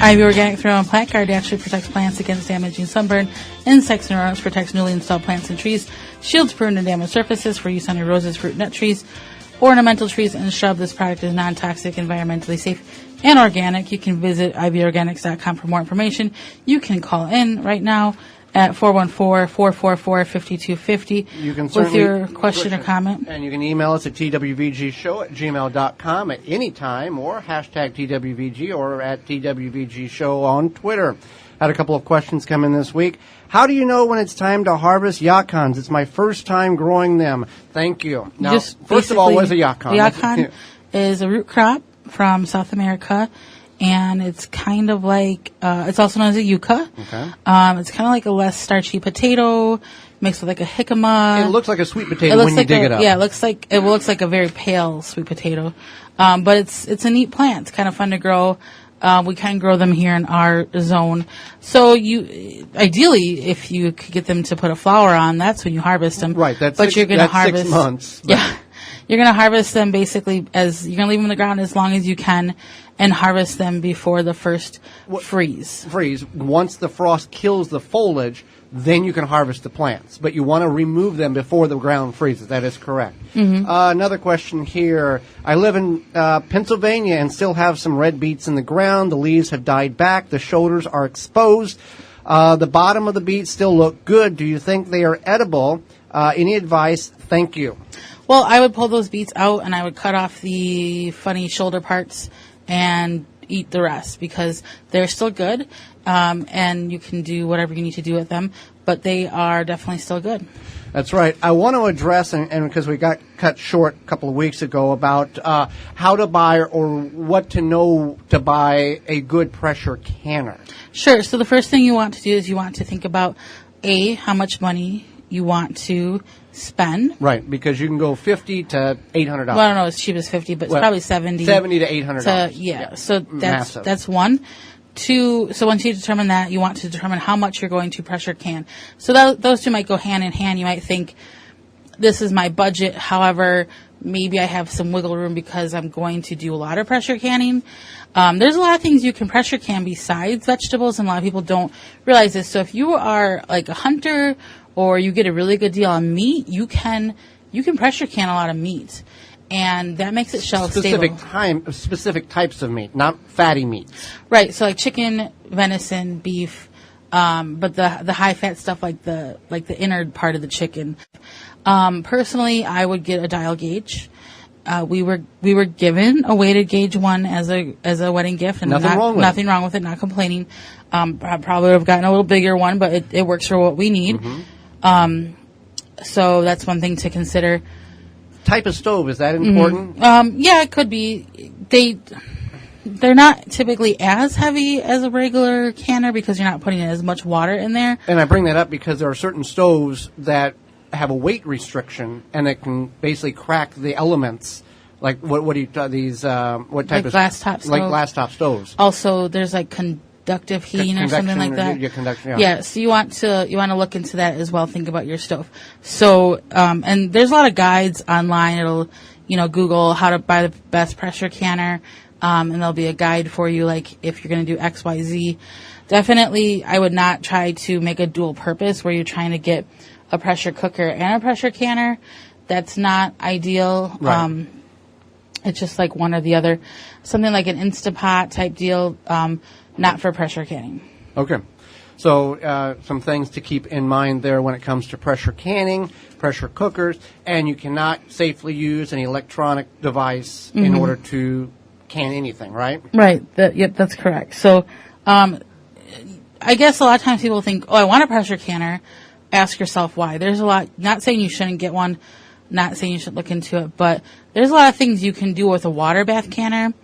Ivy Organic 3-in-1 Plant Guard naturally protects plants against damaging sunburn, insects, and rodents, protects newly installed plants and trees, shields pruned and damaged surfaces for use on your roses, fruit, nut trees, ornamental trees, and shrub. This product is non-toxic, environmentally safe, and organic. You can visit ivorganics.com for more information. You can call in right now at 414-444-5250 with your question or comment. And you can email us at twvgshow@gmail.com at any time, or hashtag TWVG, or at TWVG Show on Twitter. Had a couple of questions come in this week. How do you know when it's time to harvest yacons? It's my first time growing them. Thank you. Now, first of all, what is a yacon? A yacon is a root crop from South America, and it's kind of like, it's also known as a yucca. Okay. It's kind of like a less starchy potato mixed with like a jicama. It looks like a sweet potato when you dig it up. Yeah, it looks like a very pale sweet potato. But it's a neat plant. It's kind of fun to grow. We can grow them here in our zone. So ideally, if you could get them to put a flower on, that's when you harvest them. Right. You're going to harvest 6 months. Yeah. You're going to harvest them basically you're going to leave them in the ground as long as you can and harvest them before the first freeze. Once the frost kills the foliage, then you can harvest the plants. But you want to remove them before the ground freezes. That is correct. Mm-hmm. Another question here. I live in Pennsylvania and still have some red beets in the ground. The leaves have died back. The shoulders are exposed. The bottom of the beets still look good. Do you think they are edible? Any advice? Thank you. Well, I would pull those beets out and I would cut off the funny shoulder parts and eat the rest because they're still good. And you can do whatever you need to do with them, but they are definitely still good. That's right. I want to address, and because we got cut short a couple of weeks ago, about how to buy or what to know to buy a good pressure canner. Sure. So the first thing you want to do is you want to think about, how much money you want to spend. Right, because you can go $50 to $800. Well, I don't know as cheap as 50, but it's probably 70. $70 to $800. Yeah. So Massive. that's one. Two, so once you determine that, you want to determine how much you're going to pressure can. So those two might go hand in hand. You might think, this is my budget. However, maybe I have some wiggle room because I'm going to do a lot of pressure canning. There's a lot of things you can pressure can besides vegetables, and a lot of people don't realize this. So if you are like a hunter or you get a really good deal on meat, you can pressure can a lot of meat. And that makes it shelf stable. Specific types of meat, not fatty meats. Right. So like chicken, venison, beef, but the high fat stuff like the inner part of the chicken. Personally, I would get a dial gauge. We were given a weighted gauge one as a wedding gift, and nothing wrong with it. Not complaining. I probably would have gotten a little bigger one, but it works for what we need. Mm-hmm. So that's one thing to consider. Type of stove, is that important? Yeah, it could be. They're not typically as heavy as a regular canner because you're not putting as much water in there. And I bring that up because there are certain stoves that have a weight restriction and it can basically crack the elements. Like what do you these what type of glass top stove? Like glass top stoves. Also, there's like conductive heating or something like that. Yeah, so you want to look into that as well. Think about your stove. So and there's a lot of guides online. It'll Google how to buy the best pressure canner, and there'll be a guide for you. Like if you're going to do X, Y, Z. Definitely, I would not try to make a dual purpose where you're trying to get a pressure cooker and a pressure canner. That's not ideal. Right. It's just like one or the other. Something like an Instapot type deal. Not for pressure canning. Okay. So some things to keep in mind there when it comes to pressure canning, pressure cookers, and you cannot safely use an electronic device in order to can anything, right? Right. Yep, that's correct. So I guess a lot of times people think, I want a pressure canner. Ask yourself why. There's a lot, not saying you shouldn't get one, not saying you should look into it, but there's a lot of things you can do with a water bath canner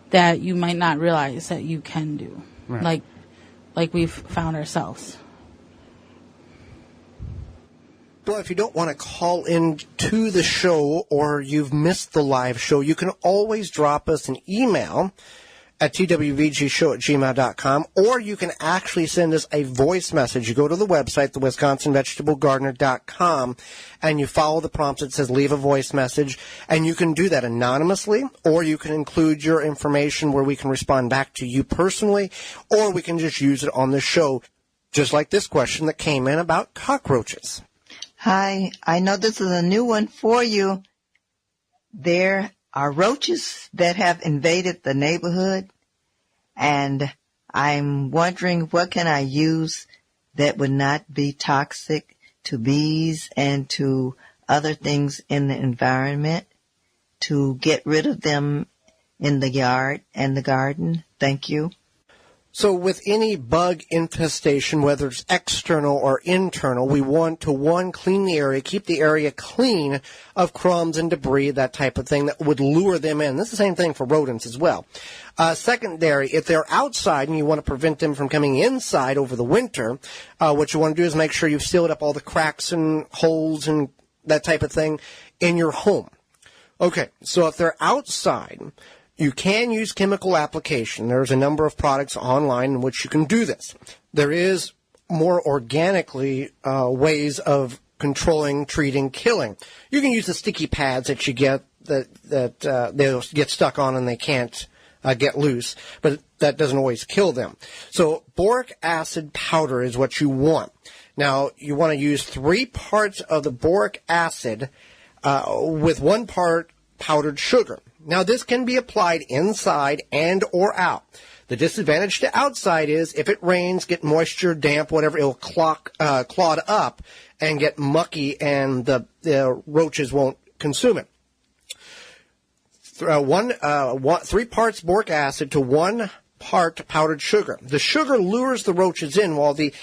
that you might not realize that you can do, right. like we've found ourselves. Well, if you don't want to call in to the show or you've missed the live show, you can always drop us an email at twvgshow@gmail.com, or you can actually send us a voice message. You go to the website, thewisconsinvegetablegardener.com, and you follow the prompts that says leave a voice message, and you can do that anonymously, or you can include your information where we can respond back to you personally, or we can just use it on the show, just like this question that came in about cockroaches. Hi, I know this is a new one for you. There are roaches that have invaded the neighborhood, and I'm wondering what can I use that would not be toxic to bees and to other things in the environment to get rid of them in the yard and the garden. Thank you. So with any bug infestation, whether it's external or internal, we want to, one, clean the area, keep the area clean of crumbs and debris, that type of thing that would lure them in. This is the same thing for rodents as well. Secondary, if they're outside and you want to prevent them from coming inside over the winter, what you want to do is make sure you've sealed up all the cracks and holes and that type of thing in your home. Okay, so if they're outside, you can use chemical application. There's a number of products online in which you can do this. There is more organically ways of controlling, treating, killing. You can use the sticky pads that you get that they'll get stuck on and they can't get loose, but that doesn't always kill them. So boric acid powder is what you want. Now, you want to use 3 parts of the boric acid with 1 part powdered sugar. Now, this can be applied inside and or out. The disadvantage to outside is if it rains, get moisture, damp, whatever, it'll clod up and get mucky, and the roaches won't consume it. 3 parts boric acid to 1 part powdered sugar. The sugar lures the roaches in while the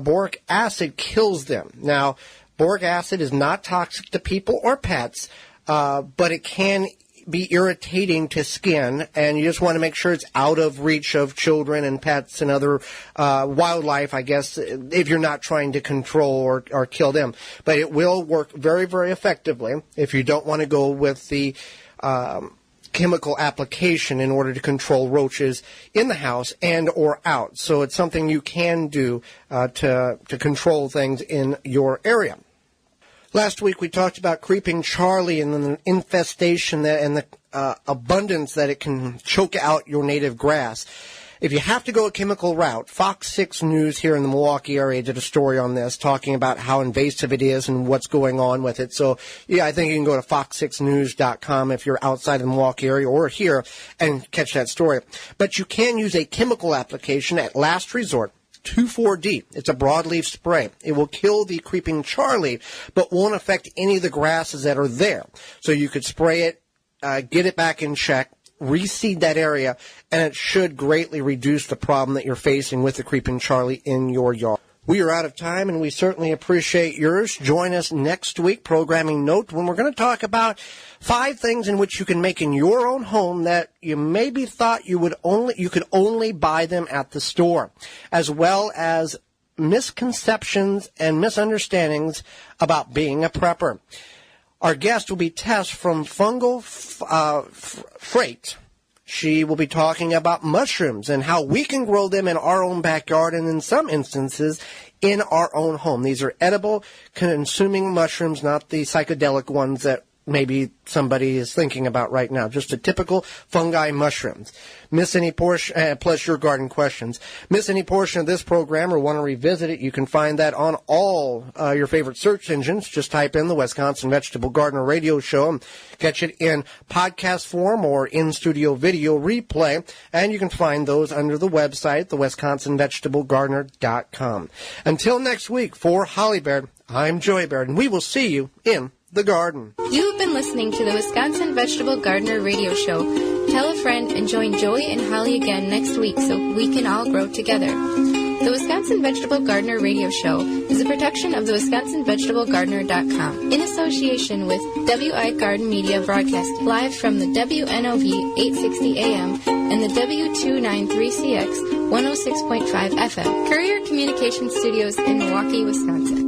boric acid kills them. Now, boric acid is not toxic to people or pets, but it can be irritating to skin, and you just want to make sure it's out of reach of children and pets and other wildlife, I guess, if you're not trying to control or kill them. But it will work very, very effectively if you don't want to go with the chemical application in order to control roaches in the house and or out. So it's something you can do to control things in your area. Last week we talked about creeping Charlie and the infestation and the abundance that it can choke out your native grass. If you have to go a chemical route, Fox 6 News here in the Milwaukee area did a story on this, talking about how invasive it is and what's going on with it. So, yeah, I think you can go to fox6news.com if you're outside of the Milwaukee area or here and catch that story. But you can use a chemical application at last resort. 2,4-D. It's a broadleaf spray. It will kill the creeping Charlie, but won't affect any of the grasses that are there. So you could spray it, get it back in check, reseed that area, and it should greatly reduce the problem that you're facing with the creeping Charlie in your yard. We are out of time, and we certainly appreciate yours. Join us next week, Programming Note, when we're going to talk about 5 things in which you can make in your own home that you maybe thought you could only buy them at the store, as well as misconceptions and misunderstandings about being a prepper. Our guest will be Tess from Fungal Freight. She will be talking about mushrooms and how we can grow them in our own backyard and in some instances in our own home. These are edible, consuming mushrooms, not the psychedelic ones that maybe somebody is thinking about right now. Just a typical fungi mushrooms. Miss any portion, plus your garden questions. Miss any portion of this program or want to revisit it, you can find that on all your favorite search engines. Just type in the Wisconsin Vegetable Gardener Radio Show and catch it in podcast form or in-studio video replay. And you can find those under the website, thewisconsinvegetablegardener.com. Until next week, for Holly Baird, I'm Joey Baird, and we will see you in the garden. You've been listening to the Wisconsin Vegetable Gardener Radio Show. Tell a friend and join Joey and Holly again next week so we can all grow together. The Wisconsin Vegetable Gardener Radio Show is a production of the WisconsinVegetableGardener.com in association with WI Garden Media Broadcast live from the WNOV 860 AM and the W293CX 106.5 FM Courier Communication Studios in Milwaukee, Wisconsin.